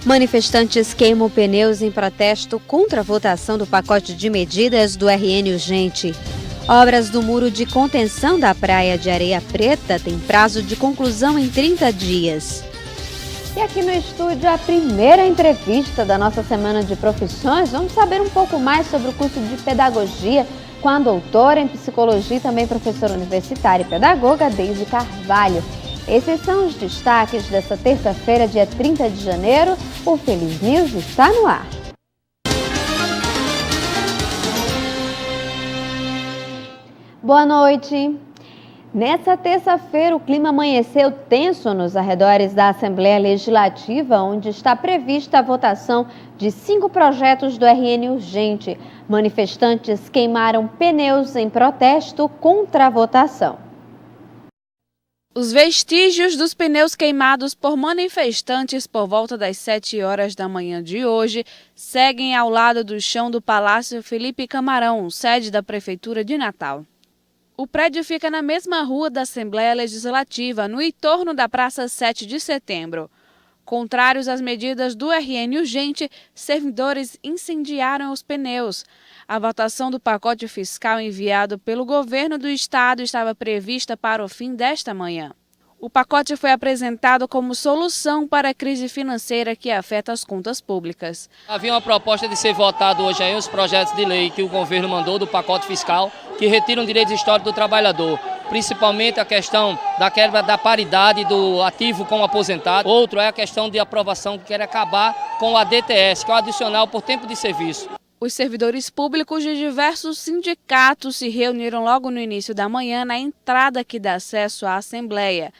Manifestantes queimam pneus em protesto contra a votação do pacote de medidas do RN urgente. Obras do muro de contenção da Praia de Areia Preta têm prazo de conclusão em 30 dias. E aqui no estúdio, a primeira entrevista da nossa Semana de Profissões. Vamos saber um pouco mais sobre o curso de Pedagogia com a doutora em Psicologia e também professora universitária e pedagoga Deise Carvalho. Esses são os destaques desta terça-feira, dia 30 de janeiro. O Feliz News está no ar. Boa noite. Nessa terça-feira, o clima amanheceu tenso nos arredores da Assembleia Legislativa, onde está prevista a votação de 5 projetos do RN urgente. Manifestantes queimaram pneus em protesto contra a votação. Os vestígios dos pneus queimados por manifestantes por volta das 7 horas da manhã de hoje seguem ao lado do chão do Palácio Felipe Camarão, sede da Prefeitura de Natal. O prédio fica na mesma rua da Assembleia Legislativa, no entorno da Praça 7 de Setembro. Contrários às medidas do RN urgente, servidores incendiaram os pneus. A votação do pacote fiscal enviado pelo governo do estado estava prevista para o fim desta manhã. O pacote foi apresentado como solução para a crise financeira que afeta as contas públicas. Havia uma proposta de ser votado hoje aí os projetos de lei que o governo mandou do pacote fiscal que retiram direitos históricos do trabalhador, principalmente a questão da quebra da paridade do ativo com o aposentado. Outro é a questão de aprovação que quer acabar com o ADTS, que é o adicional por tempo de serviço. Os servidores públicos de diversos sindicatos se reuniram logo no início da manhã na entrada que dá acesso à Assembleia.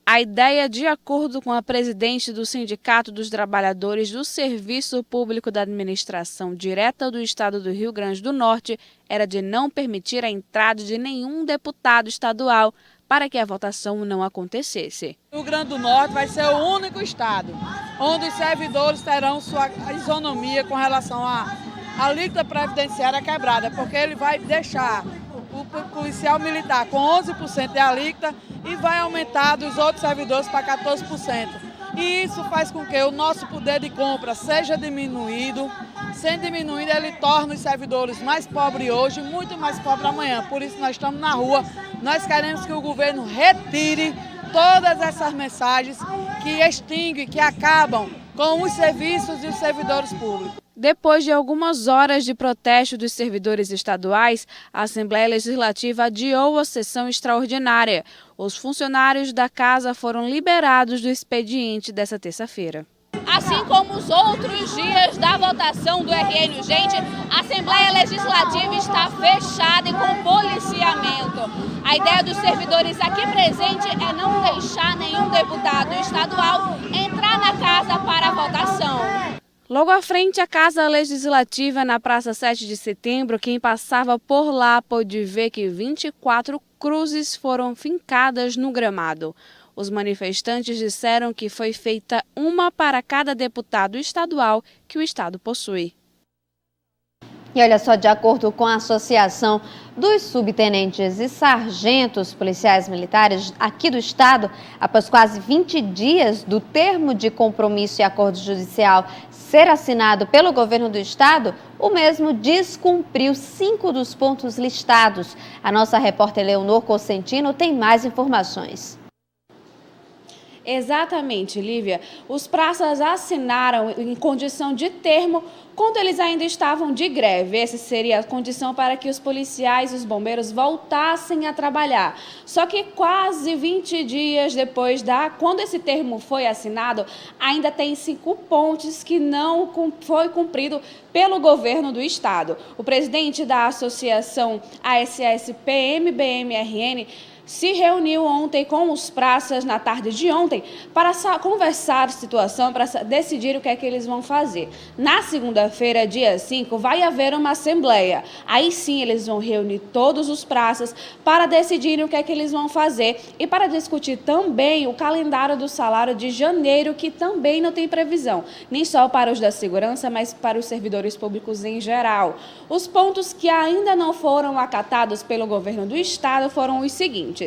A ideia, de acordo com a presidente do Sindicato dos Trabalhadores do Serviço Público da Administração Direta do Estado do Rio Grande do Norte, era de não permitir a entrada de nenhum deputado estadual para que a votação não acontecesse. O Rio Grande do Norte vai ser o único estado onde os servidores terão sua isonomia com relação à alíquota previdenciária quebrada, porque ele vai deixar o policial militar com 11% de alíquota e vai aumentar dos outros servidores para 14%. E isso faz com que o nosso poder de compra seja diminuído. Sendo diminuído, ele torna os servidores mais pobres hoje, muito mais pobres amanhã. Por isso nós estamos na rua. Nós queremos que o governo retire todas essas mensagens que extinguem, que acabam com os serviços e os servidores públicos. Depois de algumas horas de protesto dos servidores estaduais, a Assembleia Legislativa adiou a sessão extraordinária. Os funcionários da casa foram liberados do expediente dessa terça-feira. Assim como os outros dias da votação do RN urgente, a Assembleia Legislativa está fechada e com policiamento. A ideia dos servidores aqui presentes é não deixar nenhum deputado estadual entrar na casa para a votação. Logo à frente, a Casa Legislativa, na Praça 7 de Setembro, quem passava por lá pôde ver que 24 cruzes foram fincadas no gramado. Os manifestantes disseram que foi feita uma para cada deputado estadual que o estado possui. E olha só, de acordo com a Associação dos Subtenentes e Sargentos Policiais Militares aqui do estado, após quase 20 dias do termo de compromisso e acordo judicial ser assinado pelo governo do estado, o mesmo descumpriu 5 dos pontos listados. A nossa repórter Leonor Cosentino tem mais informações. Exatamente, Lívia. Os praças assinaram em condição de termo quando eles ainda estavam de greve. Essa seria a condição para que os policiais e os bombeiros voltassem a trabalhar. Só que quase 20 dias depois quando esse termo foi assinado, ainda tem 5 pontos que não foi cumprido pelo governo do estado. O presidente da associação ASS PMBM-RN se reuniu ontem com os praças na tarde de ontem para conversar a situação, para decidir o que é que eles vão fazer. Na segunda-feira, dia 5, vai haver uma assembleia. Aí sim eles vão reunir todos os praças para decidirem o que é que eles vão fazer e para discutir também o calendário do salário de janeiro, que também não tem previsão, nem só para os da segurança, mas para os servidores públicos em geral. Os pontos que ainda não foram acatados pelo governo do estado foram os seguintes: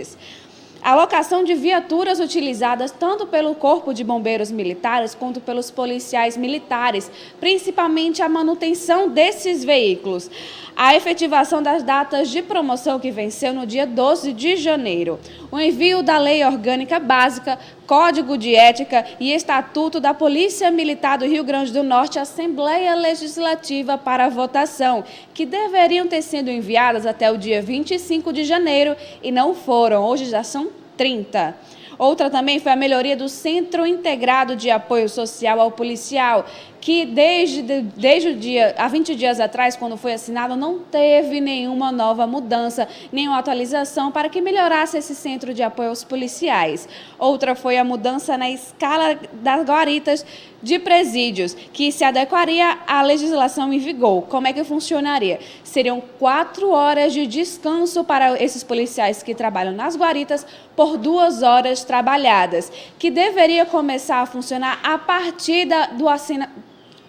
a alocação de viaturas utilizadas tanto pelo Corpo de Bombeiros Militares quanto pelos policiais militares, principalmente a manutenção desses veículos. A efetivação das datas de promoção que venceu no dia 12 de janeiro. O envio da Lei Orgânica Básica, Código de Ética e Estatuto da Polícia Militar do Rio Grande do Norte à Assembleia Legislativa para votação, que deveriam ter sido enviadas até o dia 25 de janeiro e não foram. Hoje já são 30. Outra também foi a melhoria do Centro Integrado de Apoio Social ao Policial, que desde o dia, há 20 dias atrás, quando foi assinado, não teve nenhuma nova mudança, nenhuma atualização para que melhorasse esse centro de apoio aos policiais. Outra foi a mudança na escala das guaritas de presídios, que se adequaria à legislação em vigor. Como é que funcionaria? Seriam 4 horas de descanso para esses policiais que trabalham nas guaritas por 2 horas trabalhadas, que deveria começar a funcionar a partir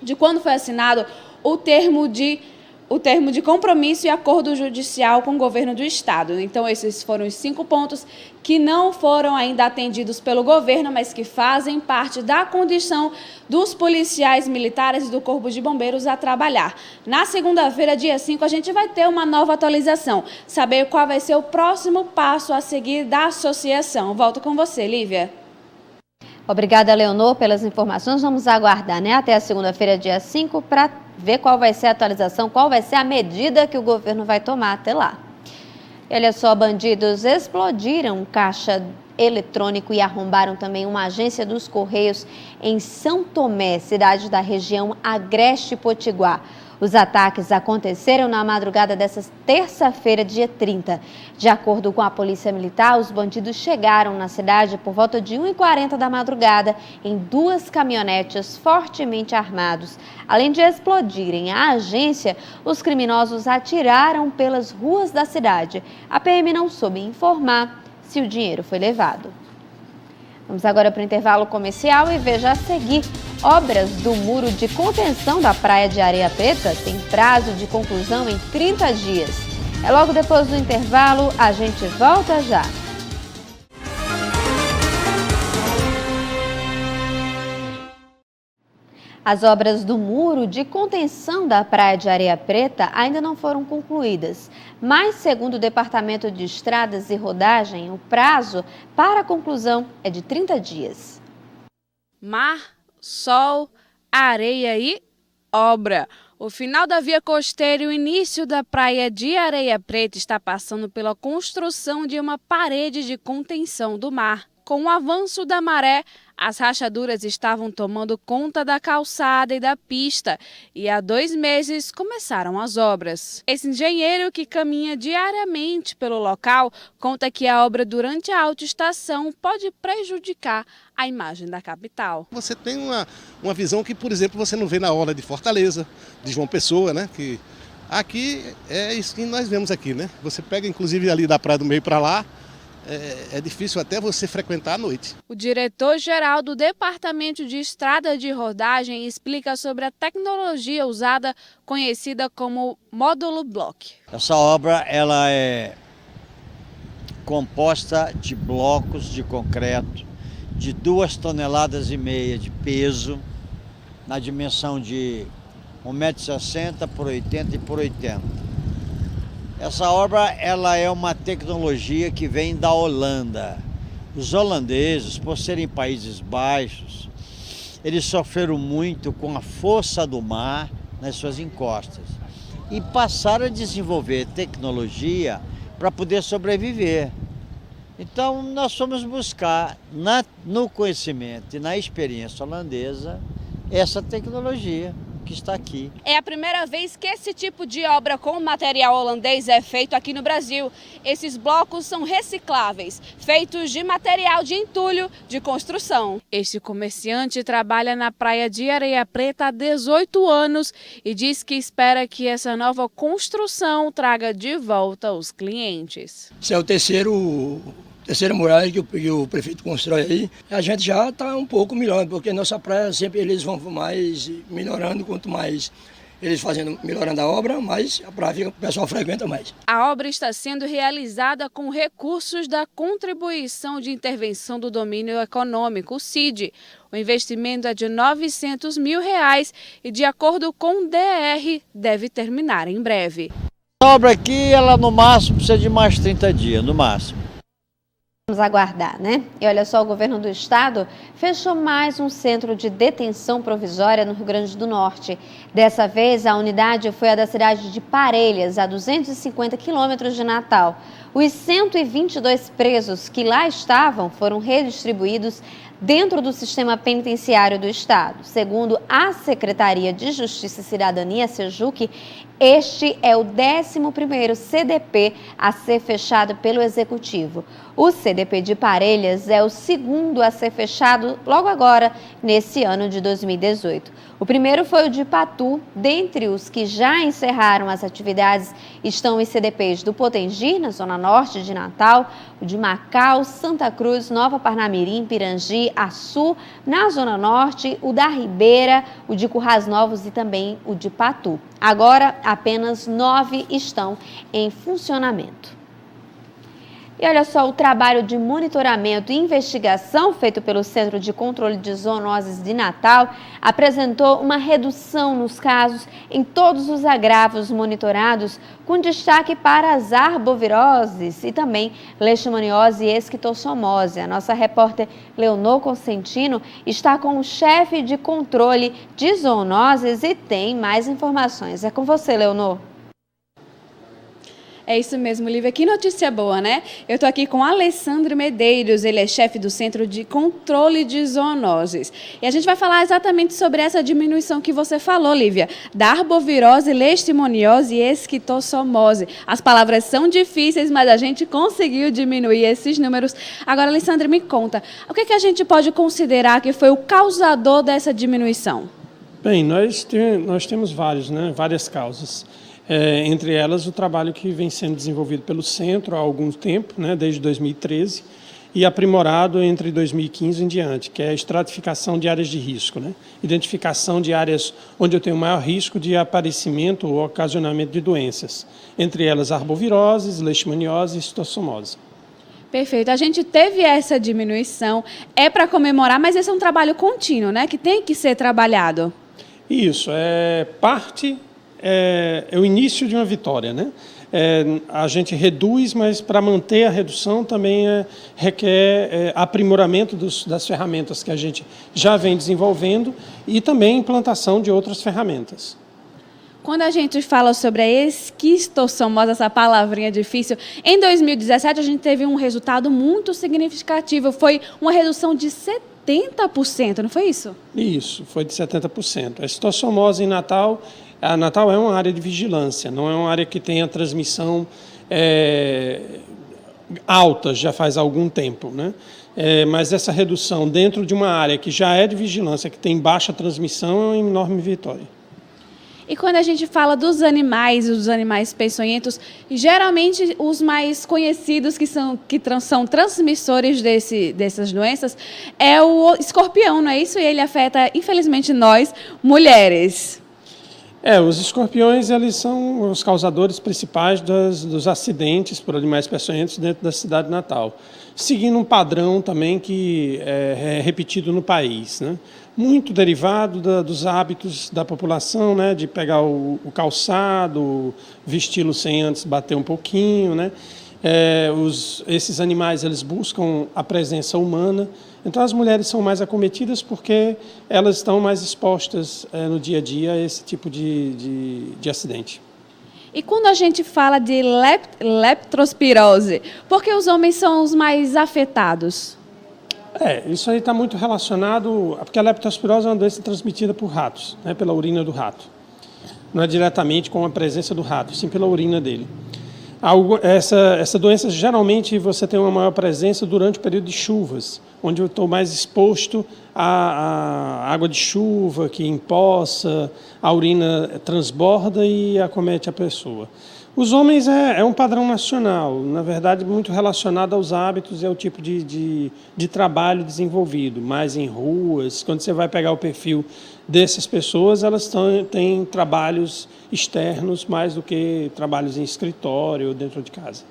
de quando foi assinado o termo de compromisso e acordo judicial com o governo do estado. Então, esses foram os 5 pontos que não foram ainda atendidos pelo governo, mas que fazem parte da condição dos policiais militares e do Corpo de Bombeiros a trabalhar. Na segunda-feira, dia 5, a gente vai ter uma nova atualização, saber qual vai ser o próximo passo a seguir da associação. Volto com você, Lívia. Obrigada, Leonor, pelas informações. Vamos aguardar, até a segunda-feira, dia 5, para ver qual vai ser a atualização, qual vai ser a medida que o governo vai tomar até lá. E olha só, bandidos explodiram um caixa eletrônico e arrombaram também uma agência dos Correios em São Tomé, cidade da região Agreste Potiguar. Os ataques aconteceram na madrugada desta terça-feira, dia 30. De acordo com a Polícia Militar, os bandidos chegaram na cidade por volta de 1h40 da madrugada em 2 caminhonetes fortemente armados. Além de explodirem a agência, os criminosos atiraram pelas ruas da cidade. A PM não soube informar se o dinheiro foi levado. Vamos agora para o intervalo comercial e veja a seguir. Obras do muro de contenção da Praia de Areia Preta têm prazo de conclusão em 30 dias. É logo depois do intervalo, a gente volta já. As obras do muro de contenção da Praia de Areia Preta ainda não foram concluídas, mas, segundo o Departamento de Estradas e Rodagem, o prazo para a conclusão é de 30 dias. Mar, sol, areia e obra. O final da via costeira e o início da praia de Areia Preta está passando pela construção de uma parede de contenção do mar. Com o avanço da maré, as rachaduras estavam tomando conta da calçada e da pista e há 2 meses começaram as obras. Esse engenheiro, que caminha diariamente pelo local, conta que a obra durante a autoestação pode prejudicar a imagem da capital. Você tem uma visão que, por exemplo, você não vê na orla de Fortaleza, de João Pessoa, que aqui é isso que nós vemos aqui, Você pega inclusive ali da Praia do Meio para lá, é difícil até você frequentar à noite. O diretor-geral do Departamento de Estrada de Rodagem explica sobre a tecnologia usada, conhecida como módulo block. Essa obra ela é composta de blocos de concreto de 2,5 toneladas de peso, na dimensão de 1,60 m por 80 e por 80. Essa obra ela é uma tecnologia que vem da Holanda. Os holandeses, por serem países baixos, eles sofreram muito com a força do mar nas suas encostas e passaram a desenvolver tecnologia para poder sobreviver. Então nós fomos buscar no conhecimento e na experiência holandesa essa tecnologia. que está aqui. É a primeira vez que esse tipo de obra com material holandês é feito aqui no Brasil. Esses blocos são recicláveis, feitos de material de entulho de construção. Este comerciante trabalha na praia de Areia Preta há 18 anos e diz que espera que essa nova construção traga de volta os clientes. Esse é o terceira muralha que o prefeito constrói aí. A gente já está um pouco melhor, porque nossa praia sempre eles vão mais melhorando, quanto mais eles melhorando a obra, mais a praia o pessoal frequenta mais. A obra está sendo realizada com recursos da Contribuição de Intervenção do Domínio Econômico, o CID. O investimento é de R$ 900 mil e, de acordo com o DR, deve terminar em breve. A obra aqui, ela no máximo precisa de mais 30 dias, no máximo. Vamos aguardar, né? E olha só, o governo do estado fechou mais um centro de detenção provisória no Rio Grande do Norte. Dessa vez, a unidade foi a da cidade de Parelhas, a 250 quilômetros de Natal. Os 122 presos que lá estavam foram redistribuídos dentro do sistema penitenciário do estado. Segundo a Secretaria de Justiça e Cidadania, SEJUC, este é o 11º CDP a ser fechado pelo Executivo. O CDP de Parelhas é o segundo a ser fechado logo agora, nesse ano de 2018. O primeiro foi o de Patu. Dentre os que já encerraram as atividades estão os CDPs do Potengi, na zona norte de Natal, o de Macau, Santa Cruz, Nova Parnamirim, Pirangi, Açu, na zona norte, o da Ribeira, o de Currais Novos e também o de Patu. Agora, apenas 9 estão em funcionamento. E olha só, o trabalho de monitoramento e investigação feito pelo Centro de Controle de Zoonoses de Natal apresentou uma redução nos casos em todos os agravos monitorados, com destaque para as arboviroses e também leishmaniose e esquistossomose. A nossa repórter Leonor Consentino está com o chefe de controle de zoonoses e tem mais informações. É com você, Leonor. É isso mesmo, Lívia. Que notícia boa, né? Eu estou aqui com Alessandro Medeiros, ele é chefe do Centro de Controle de Zoonoses. E a gente vai falar exatamente sobre essa diminuição que você falou, Lívia, da arbovirose, leishmaniose e esquistossomose. As palavras são difíceis, mas a gente conseguiu diminuir esses números. Agora, Alessandro, me conta, o que a gente pode considerar que foi o causador dessa diminuição? Bem, nós temos várias causas. Entre elas, o trabalho que vem sendo desenvolvido pelo Centro há algum tempo, desde 2013, e aprimorado entre 2015 em diante, que é a estratificação de áreas de risco, identificação de áreas onde eu tenho maior risco de aparecimento ou ocasionamento de doenças, entre elas arboviroses, leishmaniose e esquistossomose. Perfeito. A gente teve essa diminuição, é para comemorar, mas esse é um trabalho contínuo, que tem que ser trabalhado. Isso, é o início de uma vitória, a gente reduz, mas para manter a redução também requer aprimoramento das ferramentas que a gente já vem desenvolvendo e também implantação de outras ferramentas. Quando a gente fala sobre a esquistossomose, essa palavrinha difícil, em 2017 a gente teve um resultado muito significativo, foi uma redução de 70%, não foi isso? Isso, foi de 70%. A esquistossomose em Natal é uma área de vigilância, não é uma área que tenha transmissão alta já faz algum tempo, mas essa redução dentro de uma área que já é de vigilância, que tem baixa transmissão, é uma enorme vitória. E quando a gente fala dos animais, os animais peçonhentos, geralmente os mais conhecidos que são transmissores dessas doenças é o escorpião, não é isso? E ele afeta, infelizmente, nós, mulheres. Os escorpiões, eles são os causadores principais dos acidentes por animais peçonhentos dentro da cidade de Natal, seguindo um padrão também que é repetido no país, muito derivado dos hábitos da população, de pegar o calçado, vesti-lo sem antes bater um pouquinho, esses animais eles buscam a presença humana. Então, as mulheres são mais acometidas porque elas estão mais expostas no dia a dia a esse tipo de acidente. E quando a gente fala de leptospirose, por que os homens são os mais afetados? Isso aí está muito relacionado, porque a leptospirose é uma doença transmitida por ratos, né, pela urina do rato. Não é diretamente com a presença do rato, sim pela urina dele. Essa doença, geralmente, você tem uma maior presença durante o período de chuvas, onde eu estou mais exposto à água de chuva, que empoça, a urina transborda e acomete a pessoa. Os homens é um padrão nacional, na verdade, muito relacionado aos hábitos e ao tipo de trabalho desenvolvido, mais em ruas. Quando você vai pegar o perfil dessas pessoas, elas têm trabalhos externos mais do que trabalhos em escritório ou dentro de casa.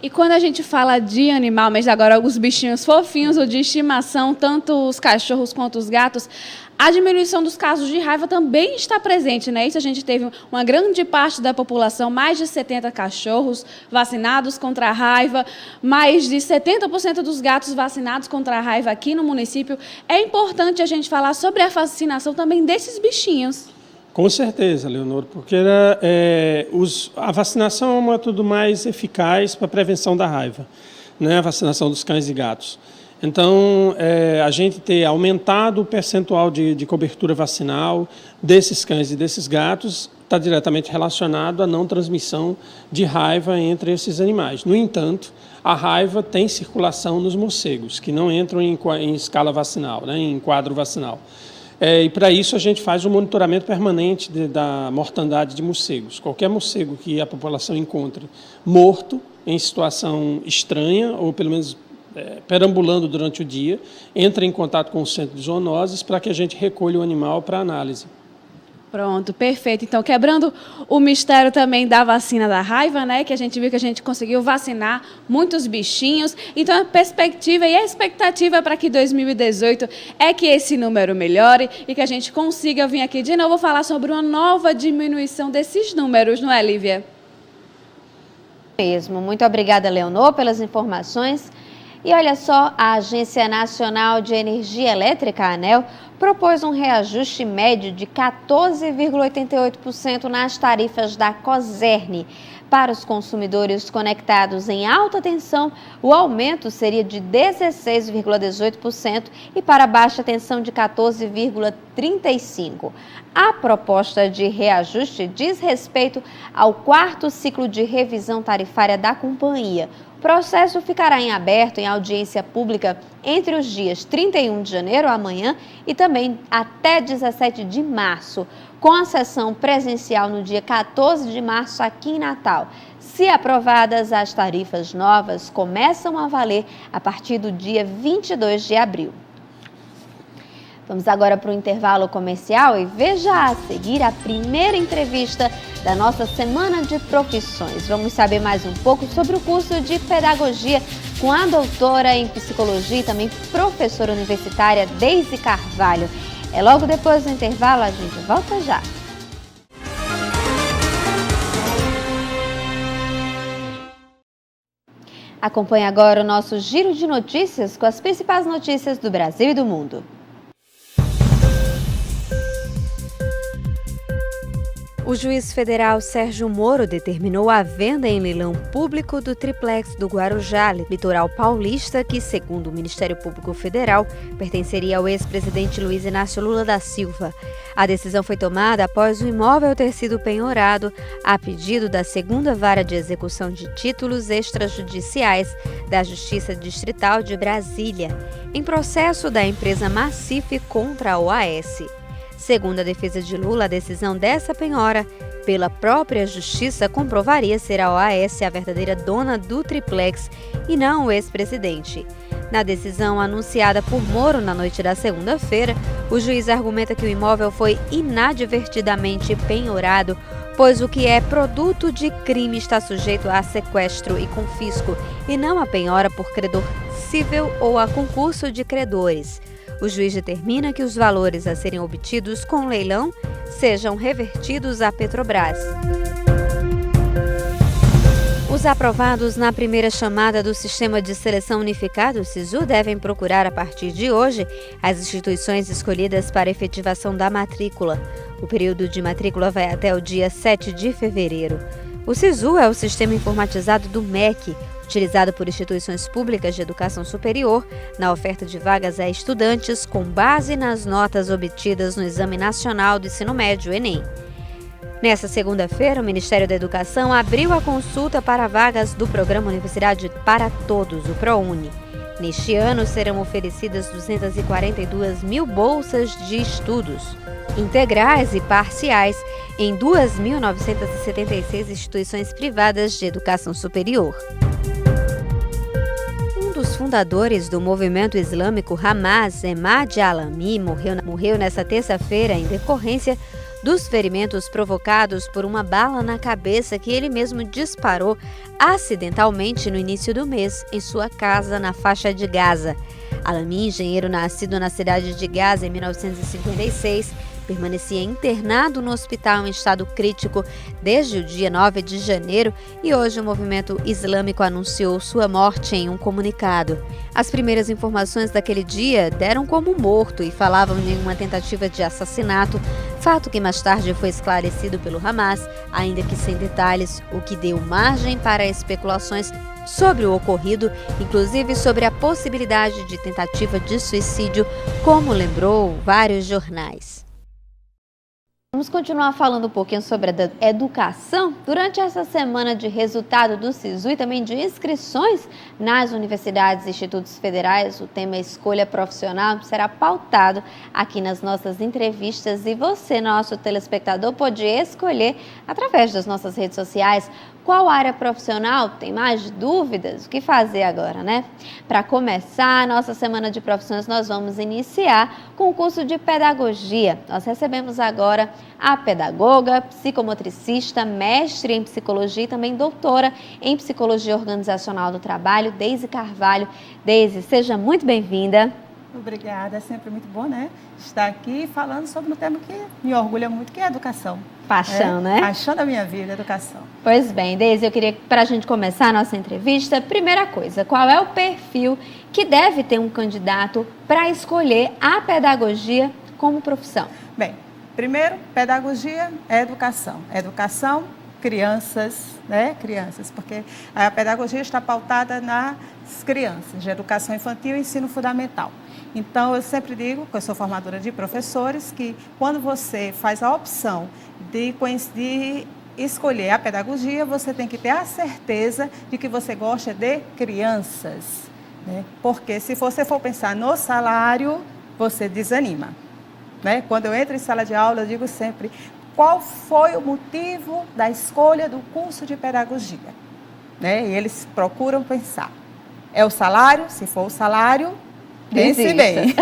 E quando a gente fala de animal, mas agora os bichinhos fofinhos ou de estimação, tanto os cachorros quanto os gatos, a diminuição dos casos de raiva também está presente, né? Isso a gente teve uma grande parte da população, mais de 70 cachorros vacinados contra a raiva, mais de 70% dos gatos vacinados contra a raiva aqui no município. É importante a gente falar sobre a vacinação também desses bichinhos. Com certeza, Leonor, porque a vacinação é um método mais eficaz para a prevenção da raiva, né? A vacinação dos cães e gatos. Então, a gente ter aumentado o percentual de cobertura vacinal desses cães e desses gatos está diretamente relacionado à não transmissão de raiva entre esses animais. No entanto, a raiva tem circulação nos morcegos, que não entram em escala vacinal, né, em quadro vacinal. E para isso a gente faz um monitoramento permanente da mortandade de morcegos. Qualquer morcego que a população encontre morto, em situação estranha, ou pelo menos perambulando durante o dia, entra em contato com o centro de zoonoses para que a gente recolha o animal para análise. Pronto, perfeito. Então, quebrando o mistério também da vacina da raiva, né, que a gente viu que a gente conseguiu vacinar muitos bichinhos. Então, a perspectiva e a expectativa para que 2018 é que esse número melhore e que a gente consiga vir aqui de novo falar sobre uma nova diminuição desses números, não é, Lívia? Mesmo. Muito obrigada, Leonor, pelas informações. E olha só, a Agência Nacional de Energia Elétrica, a ANEEL, propôs um reajuste médio de 14,88% nas tarifas da COSERN. Para os consumidores conectados em alta tensão, o aumento seria de 16,18% e para baixa tensão de 14,35%. A proposta de reajuste diz respeito ao 4º ciclo de revisão tarifária da companhia. O processo ficará em aberto em audiência pública entre os dias 31 de janeiro, amanhã, e também até 17 de março, com a sessão presencial no dia 14 de março aqui em Natal. Se aprovadas, as tarifas novas começam a valer a partir do dia 22 de abril. Vamos agora para o intervalo comercial e veja a seguir a primeira entrevista da nossa Semana de Profissões. Vamos saber mais um pouco sobre o curso de Pedagogia com a doutora em Psicologia e também professora universitária Deise Carvalho. É logo depois do intervalo, a gente volta já. Acompanhe agora o nosso giro de notícias com as principais notícias do Brasil e do mundo. O juiz federal Sérgio Moro determinou a venda em leilão público do triplex do Guarujá, litoral paulista, que, segundo o Ministério Público Federal, pertenceria ao ex-presidente Luiz Inácio Lula da Silva. A decisão foi tomada após o imóvel ter sido penhorado a pedido da 2ª Vara de Execução de Títulos Extrajudiciais da Justiça Distrital de Brasília, em processo da empresa Massif contra a OAS. Segundo a defesa de Lula, a decisão dessa penhora pela própria Justiça comprovaria ser a OAS a verdadeira dona do triplex e não o ex-presidente. Na decisão anunciada por Moro na noite da segunda-feira, o juiz argumenta que o imóvel foi inadvertidamente penhorado, pois o que é produto de crime está sujeito a sequestro e confisco, e não a penhora por credor cível ou a concurso de credores. O juiz determina que os valores a serem obtidos com o leilão sejam revertidos à Petrobras. Os aprovados na primeira chamada do Sistema de Seleção Unificado, SISU, devem procurar a partir de hoje as instituições escolhidas para efetivação da matrícula. O período de matrícula vai até o dia 7 de fevereiro. O SISU é o sistema informatizado do MEC, utilizado por instituições públicas de educação superior na oferta de vagas a estudantes com base nas notas obtidas no Exame Nacional do Ensino Médio, Enem. Nesta segunda-feira, o Ministério da Educação abriu a consulta para vagas do Programa Universidade para Todos, o ProUni. Neste ano, serão oferecidas 242 mil bolsas de estudos, integrais e parciais, em 2.976 instituições privadas de educação superior. Um dos fundadores do movimento islâmico Hamas, Emad Alami, morreu nesta terça-feira em decorrência dos ferimentos provocados por uma bala na cabeça que ele mesmo disparou acidentalmente no início do mês em sua casa na faixa de Gaza. Alami, engenheiro nascido na cidade de Gaza em 1956, permanecia internado no hospital em estado crítico desde o dia 9 de janeiro e hoje o movimento islâmico anunciou sua morte em um comunicado. As primeiras informações daquele dia deram como morto e falavam de uma tentativa de assassinato, fato que mais tarde foi esclarecido pelo Hamas, ainda que sem detalhes, o que deu margem para especulações sobre o ocorrido, inclusive sobre a possibilidade de tentativa de suicídio, como lembrou vários jornais. Vamos continuar falando um pouquinho sobre a educação. Durante essa semana de resultado do SISU e também de inscrições nas universidades e institutos federais, o tema Escolha Profissional será pautado aqui nas nossas entrevistas e você, nosso telespectador, pode escolher, através das nossas redes sociais, qual área profissional tem mais dúvidas? O que fazer agora, né? Para começar a nossa semana de profissões, nós vamos iniciar com o curso de pedagogia. Nós recebemos agora a pedagoga, psicomotricista, mestre em psicologia e também doutora em psicologia organizacional do trabalho, Deise Carvalho. Deise, seja muito bem-vinda. Obrigada, é sempre muito bom, né? Estar aqui falando sobre um tema que me orgulha muito, que é a educação. Paixão, né? Paixão da minha vida, educação. Pois bem, Deise, eu queria, para a gente começar a nossa entrevista, primeira coisa, qual é o perfil que deve ter um candidato para escolher a pedagogia como profissão? Bem, primeiro, pedagogia é educação. Educação, crianças, né? Crianças, porque a pedagogia está pautada nas crianças, de educação infantil e ensino fundamental. Então, eu sempre digo, que eu sou formadora de professores, que quando você faz a opção de escolher a pedagogia, você tem que ter a certeza de que você gosta de crianças, né? Porque se você for pensar no salário, você desanima, né? Quando eu entro em sala de aula, eu digo sempre, qual foi o motivo da escolha do curso de pedagogia, né? E eles procuram pensar. É o salário? Se for o salário, pense bem.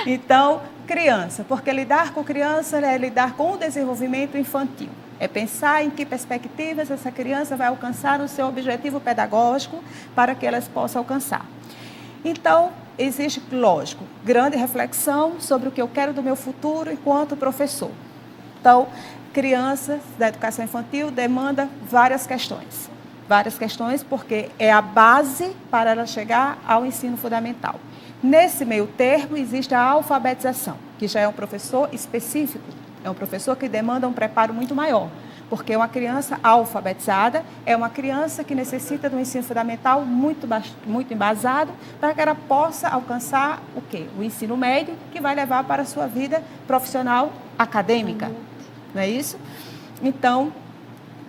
Então, criança, porque lidar com criança é lidar com o desenvolvimento infantil. É pensar em que perspectivas essa criança vai alcançar o seu objetivo pedagógico para que elas possam alcançar. Então, existe, lógico, grande reflexão sobre o que eu quero do meu futuro enquanto professor. Então, crianças da educação infantil demanda várias questões. Várias questões porque é a base para ela chegar ao ensino fundamental. Nesse meio termo existe a alfabetização, que já é um professor específico, é um professor que demanda um preparo muito maior, porque uma criança alfabetizada é uma criança que necessita de um ensino fundamental muito embasado para que ela possa alcançar o quê? O ensino médio, que vai levar para a sua vida profissional acadêmica, não é isso? Então,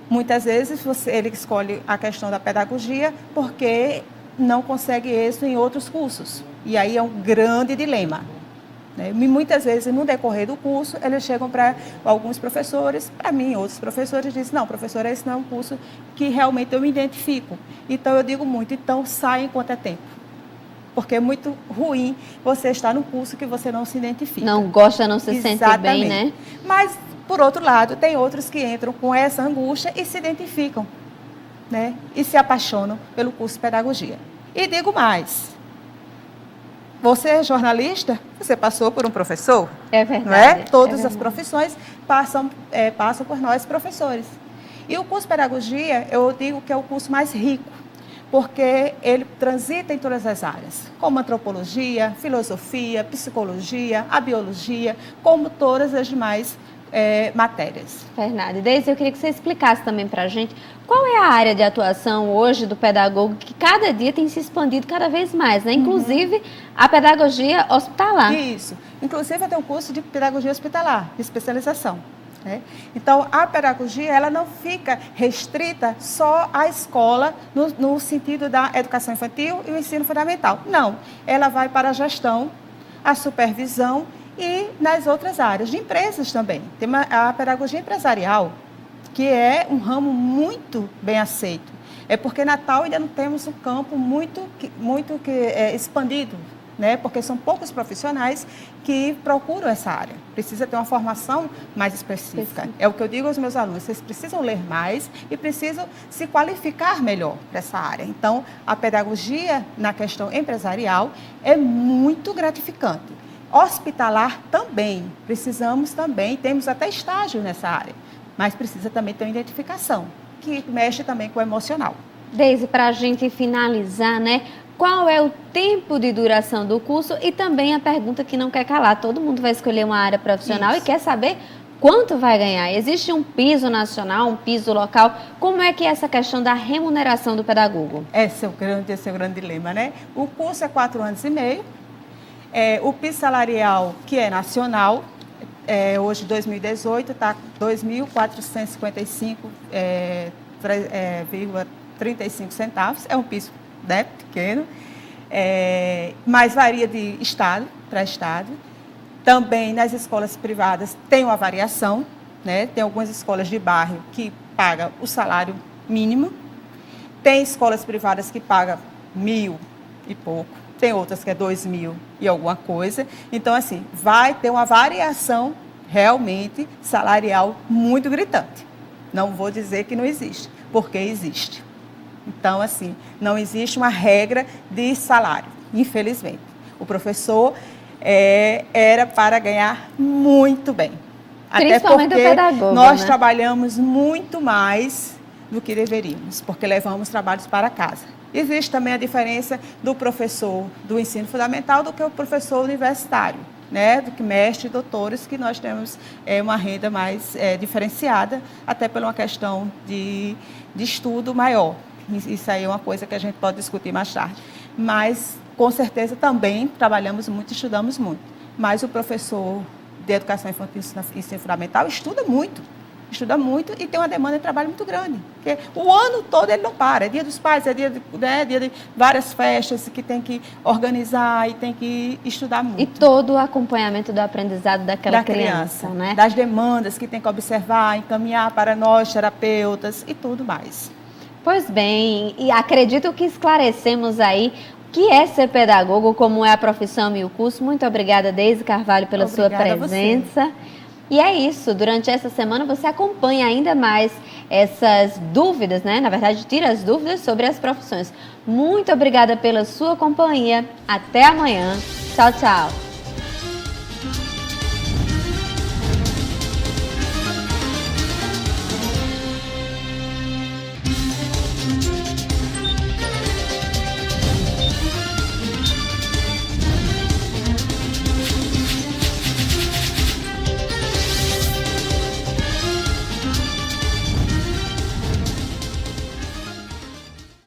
muitas vezes ele escolhe a questão da pedagogia porque não consegue isso em outros cursos. E aí é um grande dilema, né? E muitas vezes, no decorrer do curso, eles chegam para alguns professores, para mim, outros professores dizem, não, professora, esse não é um curso que realmente eu me identifico. Então, eu digo muito, então saia enquanto é tempo. Porque é muito ruim você estar num curso que você não se identifica. Não gosta, não se sente bem, né? Mas, por outro lado, tem outros que entram com essa angústia e se identificam, né? E se apaixonam pelo curso de pedagogia. E digo mais, você é jornalista, você passou por um professor? É verdade. Não é? Todas as profissões passam por nós, professores. E o curso de pedagogia, eu digo que é o curso mais rico, porque ele transita em todas as áreas, como antropologia, filosofia, psicologia, a biologia, como todas as demais matérias. Fernanda, Deise, eu queria que você explicasse também para a gente qual é a área de atuação hoje do pedagogo que cada dia tem se expandido cada vez mais, né? Inclusive a pedagogia hospitalar. Isso. Inclusive eu tenho um curso de pedagogia hospitalar, de especialização. Né? Então, a pedagogia ela não fica restrita só à escola no sentido da educação infantil e o ensino fundamental. Não, ela vai para a gestão, a supervisão e nas outras áreas de empresas também. Tem a pedagogia empresarial, que é um ramo muito bem aceito. É porque Natal ainda não temos um campo muito expandido, né? Porque são poucos profissionais que procuram essa área. Precisa ter uma formação mais específica. É o que eu digo aos meus alunos, vocês precisam ler mais e precisam se qualificar melhor para essa área. Então, a pedagogia na questão empresarial é muito gratificante. Hospitalar também, precisamos também, temos até estágio nessa área, mas precisa também ter uma identificação, que mexe também com o emocional. Deise, para a gente finalizar, né? Qual é o tempo de duração do curso? E também a pergunta que não quer calar, todo mundo vai escolher uma área profissional e quer saber quanto vai ganhar. Existe um piso nacional, um piso local? Como é que é essa questão da remuneração do pedagogo? Esse é o grande dilema, né? O curso é 4 anos e meio. O piso salarial, que é nacional, hoje 2018 está 2.455,35 centavos. É um piso, né, pequeno, mas varia de estado para estado. Também nas escolas privadas tem uma variação, né? Tem algumas escolas de bairro que pagam o salário mínimo, tem escolas privadas que pagam 1.000 e pouco. Tem outras que é 2.000 e alguma coisa. Então, assim, vai ter uma variação realmente salarial muito gritante. Não vou dizer que não existe, porque existe. Então, assim, não existe uma regra de salário, infelizmente. O professor era para ganhar muito bem. Principalmente até porque o pedagogo, nós né? trabalhamos muito mais do que deveríamos, porque levamos trabalhos para casa. Existe também a diferença do professor do ensino fundamental do que o professor universitário, né? Do que mestre e doutores, que nós temos uma renda mais diferenciada, até por uma questão de estudo maior. Isso aí é uma coisa que a gente pode discutir mais tarde. Mas, com certeza, também trabalhamos muito, estudamos muito. Mas o professor de educação infantil e ensino fundamental estuda muito e tem uma demanda de trabalho muito grande. Porque o ano todo ele não para. É dia dos pais, é dia de várias festas que tem que organizar e tem que estudar muito. E todo o acompanhamento do aprendizado daquela criança, né? Das demandas que tem que observar, encaminhar para nós, terapeutas e tudo mais. Pois bem, e acredito que esclarecemos aí o que é ser pedagogo, como é a profissão e o curso. Muito obrigada, Deise Carvalho, pela sua presença. E é isso, durante essa semana você acompanha ainda mais essas dúvidas, né? Na verdade, tira as dúvidas sobre as profissões. Muito obrigada pela sua companhia. Até amanhã. Tchau, tchau.